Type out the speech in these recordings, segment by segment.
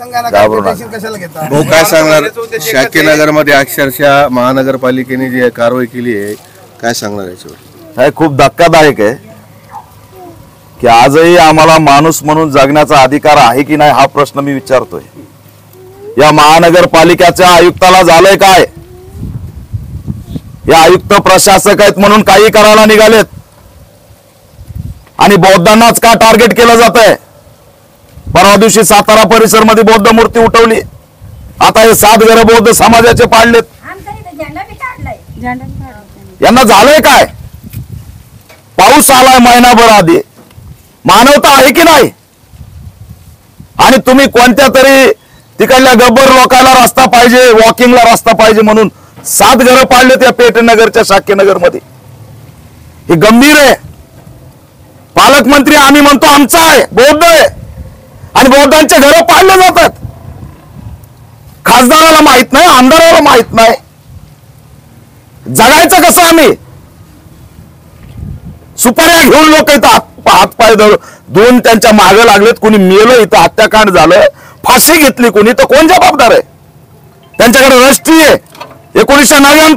भाऊ काय सांगणार? शाकीनगर मध्ये अक्षरशः महानगरपालिकेने जी कारवाई केली आहे, काय सांगणार याच्यावर? हे खूप धक्कादायक आहे की आजही आम्हाला माणूस म्हणून जगण्याचा अधिकार आहे की नाही हा प्रश्न मी विचारतोय। या महानगरपालिकेच्या आयुक्ताला झालंय काय? या आयुक्त प्रशासक आहेत म्हणून काही करायला निघालेत आणि बौद्धांनाच का टार्गेट केलं जात आहे? परवा दिवशी सातारा परिसर मध्ये बौद्ध मूर्ती उठवली, आता हे 7 घरं बौद्ध समाजाचे पाडलेत। यांना झालंय काय? पाऊस आलाय महिनाभर आधी, मानवता आहे की नाही? आणि तुम्ही कोणत्या तरी तिकडल्या गब्बर लोकांना रस्ता पाहिजे, वॉकिंगला रस्ता पाहिजे म्हणून 7 घरं पाडलेत या पेठनगरच्या शाकीनगर मध्ये। हे गंभीर आहे। पालकमंत्री आम्ही म्हणतो आमचा आहे, बौद्ध आहे, आणि बौद्धांचे घरं पाडले जातात। खासदाराला माहित नाही, आमदाराला माहित नाही, जगायचं कसं आम्ही? सुपाऱ्या घेऊन लोक इथं हातपाय धरून त्यांच्या मागे लागलेत। कोणी मेलं, इथं हत्याकांड झालं, फाशी घेतली कोणी, तर कोण जबाबदार आहे? त्यांच्याकडे रजिस्ट्री आहे, 1999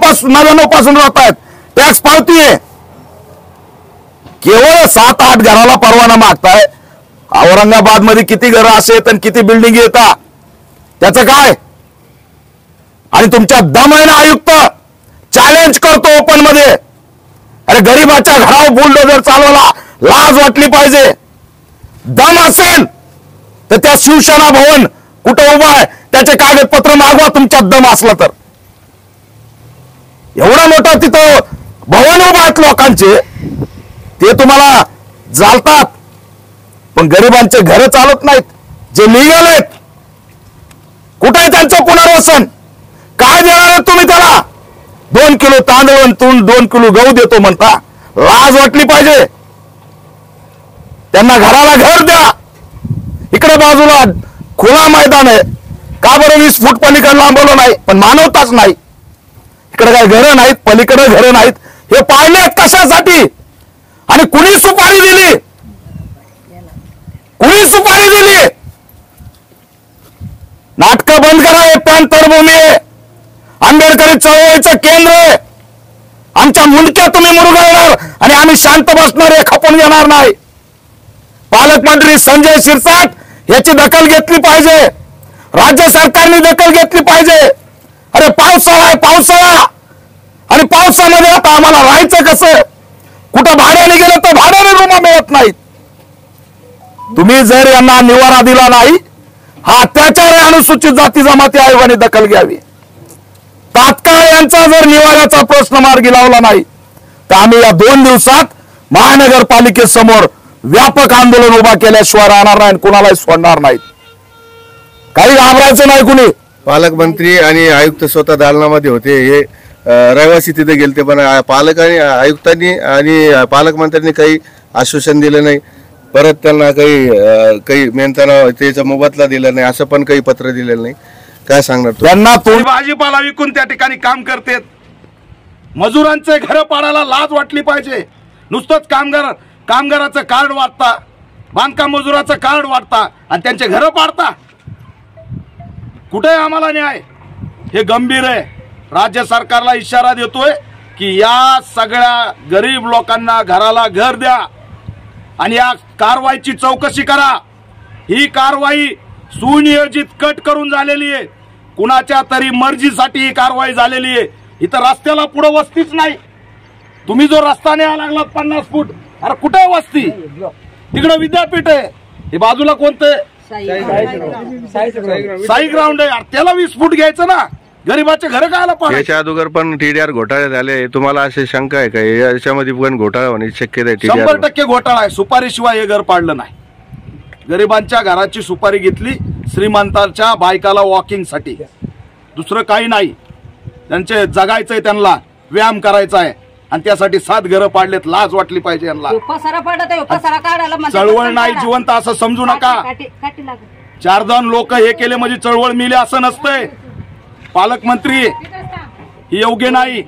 पासून राहत आहेत, टॅक्स पावती आहे। केवळ 7-8 घराला परवाना मागताय। औरंगाबाद मध्ये किती घरं असेल आणि किती बिल्डिंग येतात, त्याचं काय? आणि तुमच्या दम आहे ना आयुक्त, चॅलेंज करतो ओपन मध्ये। अरे गरीबाच्या घरावर बुलडोजर चालवायला लाज वाटली पाहिजे। दम असेल तर त्या शिवसेना भवन कुठं उभा आहे त्याचे कागदपत्र मागवा, तुमच्यात दम असला तर। एवढा मोठा तिथं भवन उभा आहेत लोकांचे, ते तुम्हाला चालतात, पण गरिबांचे घर चालत नाहीत जे लिगल आहेत। कुठे आहे त्यांचं पुनर्वसन? काय देणार तुम्ही त्याला? 2 किलो तांदूळ 2 किलो गहू देतो म्हणता, लाज वाटली पाहिजे। त्यांना घराला घर द्या। इकडे बाजूला खुला मैदान आहे, का बरं 20 फूट पलीकडे लांबवलं नाही? पण मानवताच नाही। इकडे काय घरं नाहीत, पलीकडे घरं नाहीत, हे पाळले कशासाठी? आणि कुणी सुपारी दिली? कुणी सुपारी दिली? नाटकं बंद करा। हे पॅंथरभूमी आहे, आंबेडकरी चळवळीचं केंद्र आहे। आमच्या मुंडक्या तुम्ही मुरगळणार आणि आम्ही शांत बसणार, हे खपून घेणार नाही। पालकमंत्री संजय शिरसाट याची दखल घेतली पाहिजे, राज्य सरकारने दखल घेतली पाहिजे। अरे पावसाळा आहे, पावसाळा, आणि पावसामध्ये आता आम्हाला राहायचं कसं? कुठं भाड्याने गेलं तर भाड्याने रूम मिळत नाहीत। तुम्ही जर यांना निवारा दिला नाही, हा अत्याचार आहे, अनुसूचित जाती जमाती आयोगाने दखल घ्यावी। तात्काळ यांचा जर निवाऱ्याचा प्रश्न मार्गी लावला नाही तर आम्ही या 2 दिवसात महानगरपालिकेसमोर व्यापक आंदोलन उभा केल्याशिवाय राहणार नाही, कुणालाही सोडणार नाहीत। काही घाबरायचं नाही कुणी। पालकमंत्री आणि आयुक्त स्वतः दालनामध्ये होते, हे रहिवासी तिथे गेलते, पण पालकांनी, आयुक्तांनी आणि पालकमंत्र्यांनी काही आश्वासन दिलं नाही। परत त्यांना काही मेहनताना त्याचा मोबदला दिला नाही, असं पण काही पत्र दिलेलं नाही। काय सांगणार त्यांना? भाजीपाला विकून त्या ठिकाणी काम करतात। मजुरांचे घर पाडायला लाज वाटली पाहिजे। नुसतंच कामगाराचं कार्ड वाटता, बांधकाम मजुराचं कार्ड वाटता आणि त्यांचे घर पाडता। कुठे आम्हाला न्याय? हे गंभीर आहे। राज्य सरकारला इशारा देतोय की या सगळ्या गरीब लोकांना घराला घर द्या आणि या कारवाईची चौकशी करा। ही कारवाई सुनियोजित कट करून झालेली आहे, कुणाच्या तरी मर्जीसाठी ही कारवाई झालेली आहे। इथं रस्त्याला पुढे वस्तीच नाही। तुम्ही जो रस्ता न्यायला लागलात 50 फूट, अरे कुठे वस्ती? तिकडे विद्यापीठ आहे, हे बाजूला कोणतं साई ग्राउंड आहे, त्याला 20 फूट घ्यायचं ना। गरीबाचे घर कायला पाहिजे? याच्या अगोदर पण TDR घोटाळे झाले, तुम्हाला अशी शंका आहे का याच्यामध्ये पण घोटाळा होण्याची शक्यता आहे? 100% घोटाळा आहे। सुपारीशिवाय हे घर पाडलं नाही। गरिबांच्या घराची सुपारी घेतली, श्रीमंतांच्या बायकाला वॉकिंग साठी, दुसरं काही नाही। त्यांचे जगायचंय, त्यांना व्यायाम करायचा आहे आणि त्यासाठी 7 घरं पाडलेत। लाज वाटली पाहिजे यांना। चळवळ नाही जिवंत असं समजू नका। 4 जण लोक हे केले म्हणजे चळवळ मिली असं नसतंय। पालकमंत्री ही योग्य नाही।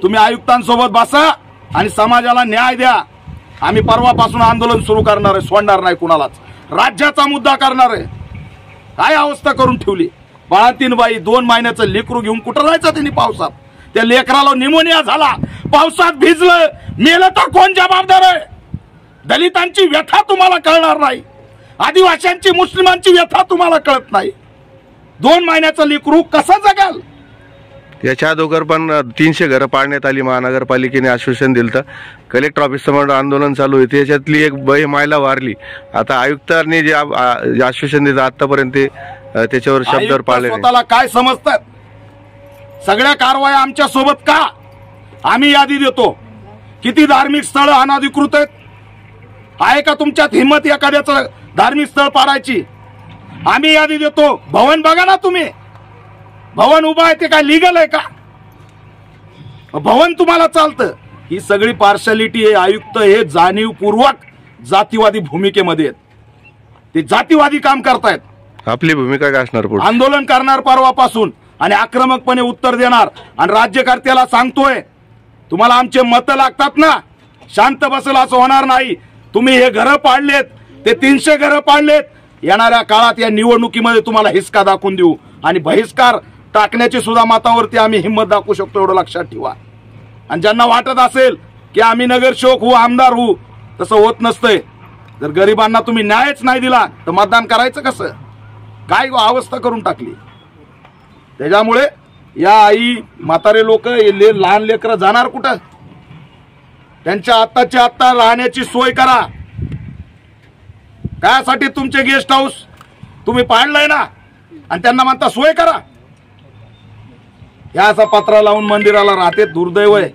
तुम्ही आयुक्तांसोबत बसा आणि समाजाला न्याय द्या। आम्ही परवापासून आंदोलन सुरू करणार आहे, सोडणार नाही कुणालाच। राज्याचा मुद्दा करणार आहे। काय अवस्था करून ठेवली. बाळातीनबाई 2 महिन्याचं लेकरू घेऊन कुठं जायचं त्यांनी पावसात. त्या लेकराला निमोनिया झाला, पावसात भिजलं, मेलं तर कोण जबाबदार आहे. दलितांची व्यथा तुम्हाला कळणार नाही, आदिवासींची मुस्लिमांची व्यथा तुम्हाला कळत नाही. 2 महिन्याचं लेकरू कसं जगाल. याच्या अगोदर पण 300 घरं पाडण्यात आली. महानगरपालिकेने आश्वासन दिलं तर कलेक्टर ऑफिससमोर आंदोलन चालू आहे. त्याच्यातली एक महिला वारली. आता आयुक्तांनी जे आश्वासन दिलं आतापर्यंत त्याच्यावर शब्दावर पाळले नाही. स्वतःला काय समजतात. सगळ्या कारवाया आमच्या सोबत का. आम्ही यादी देतो किती धार्मिक स्थळ अनधिकृत आहेत. आहे का तुमच्यात हिंमत एखाद्याचं धार्मिक स्थळ पाडायची. आम्ही यादी देतो. भवन बघा ना तुम्ही, भवन उभा आहे ते काय लिगल आहे का. भवन तुम्हाला चालतं. ही सगळी पार्शालिटी आहे. आयुक्त हे जाणीवपूर्वक जातीवादी भूमिकेमध्ये आहेत. ते जातीवादी काम करतायत. आपली भूमिका काय असणार पुढे. आंदोलन करणार परवापासून आणि आक्रमकपणे उत्तर देणार. आणि राज्यकर्त्याला सांगतोय, तुम्हाला आमचे मतं लागतात ना, शांत बसेल असं होणार नाही. तुम्ही हे घरं पाडलेत, ते 300 घरं पाडलेत. येणाऱ्या काळात या निवडणुकीमध्ये तुम्हाला हिसका दाखवून देऊ आणि बहिष्कार टाकण्याची सुद्धा मतावरती आम्ही हिंमत दाखवू शकतो, एवढं लक्षात ठेवा. आणि ज्यांना वाटत असेल की आम्ही नगरसेवक होऊ, आमदार होऊ, तसं होत नसतंय. जर गरिबांना तुम्ही न्यायच नाही दिला तर मतदान करायचं कसं. काय अवस्था करून टाकली. त्याच्यामुळे या आई म्हातारे लोक, लहान लेकरं जाणार कुठं. त्यांच्या आत्ताच्या आत्ता राहण्याची सोय करा. कायासाठी तुमचे गेस्ट हाऊस तुम्ही पाडलंय ना, आणि त्यांना म्हणता सोय करा. या असा पत्रा लावून मंदिराला राहते. दुर्दैव आहे.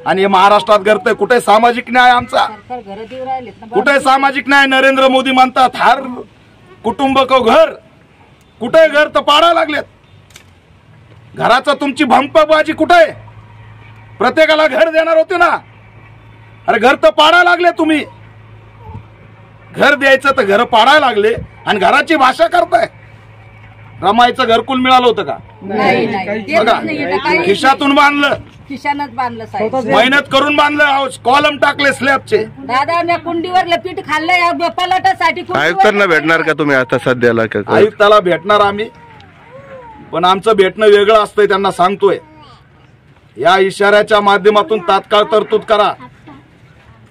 आणि हे महाराष्ट्रात घडतंय. कुठे सामाजिक न्याय आमचा, कुठे सामाजिक न्याय. नरेंद्र मोदी म्हणतात हर कुटुंब को घर. कुठे घर तर पाडायला लागलेत. घराचं तुमची भंपबाजी कुठे. प्रत्येकाला घर देणार होते ना. अरे घर तर पाडायला लागले तुम्ही. घर द्यायचं तर घर पाडायला लागले आणि घराची भाषा करताय. रमाईचं घरकुल मिळालं होतं का. बघा, खिशातून बांधलं, खिशानच बांधलं साहेब. मेहनत करून बांधलं. कॉलम टाकले स्लॅबचे. दादा मी कुंडीवर पीठ खाल्लंय पलाटासाठी. आयुक्तांना भेटणार का तुम्ही आता सध्याला. आयुक्ताला भेटणार आम्ही, पण आमचं भेटणं वेगळं असतंय. त्यांना सांगतोय या इशाऱ्याच्या माध्यमातून तात्काळ तरतूद करा.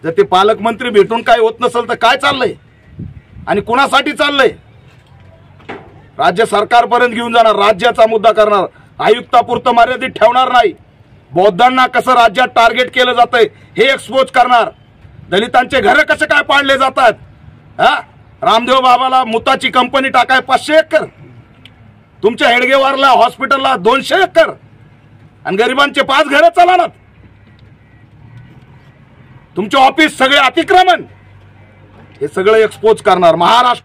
जर ते पालकमंत्री भेटून काय होत नसेल तर काय चाललंय आणि कुणासाठी चाललंय. राज्य सरकारपर्यंत घेऊन जाणार, राज्याचा मुद्दा करणार, आयुक्तापुरतं मर्यादित ठेवणार नाही. बौद्धांना कसं राज्यात टार्गेट केलं जातंय हे एक्सपोज करणार. दलितांचे घर कसे काय पाडले जातात. रामदेव बाबाला मुताची कंपनी टाकाय 500 एकर. तुमच्या हेडगेवारला हॉस्पिटलला 200 एकर. आणि गरिबांचे 5 घरं चालणार. तुमचे ऑफिस सगळे अतिक्रमण. हे सगळं एक्सपोज करणार. महाराष्ट्र